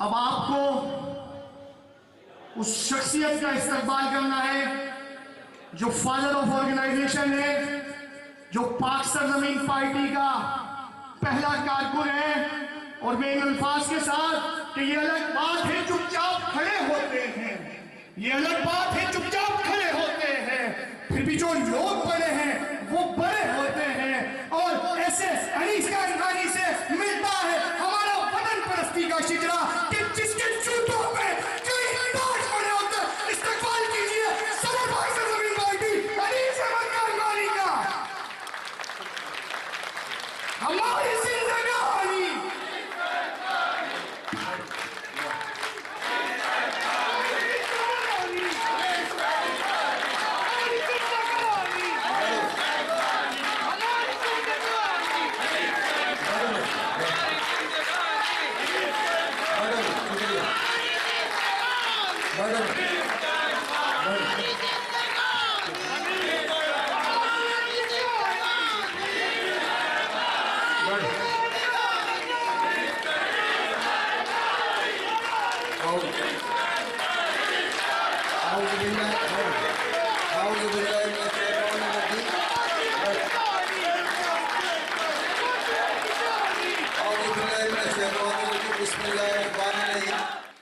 अब आपको उस शख्सियत का इस्तेमाल करना है जो फादर ऑफ ऑर्गेनाइजेशन है, जो पाक सरजमीन पार्टी का पहला कारकुन है। और मैं इन अल्फाज के साथ कि ये अलग बात है चुपचाप खड़े होते हैं, ये अलग बात है चुपचाप खड़े होते हैं, फिर भी जो लोग बड़े हैं वो बड़े होते हैं। और ऐसे अनीस का अंगानी से मिलता है हमारा वतन परस्ती का शिजरा कि जिसके जूतों पे कई ताज पड़े होते हैं। इस्तेमाल कीजिए सदर पाक सरजमीन पार्टी अनीस अहमद का अंगानी का। हमारी जिंदगानी और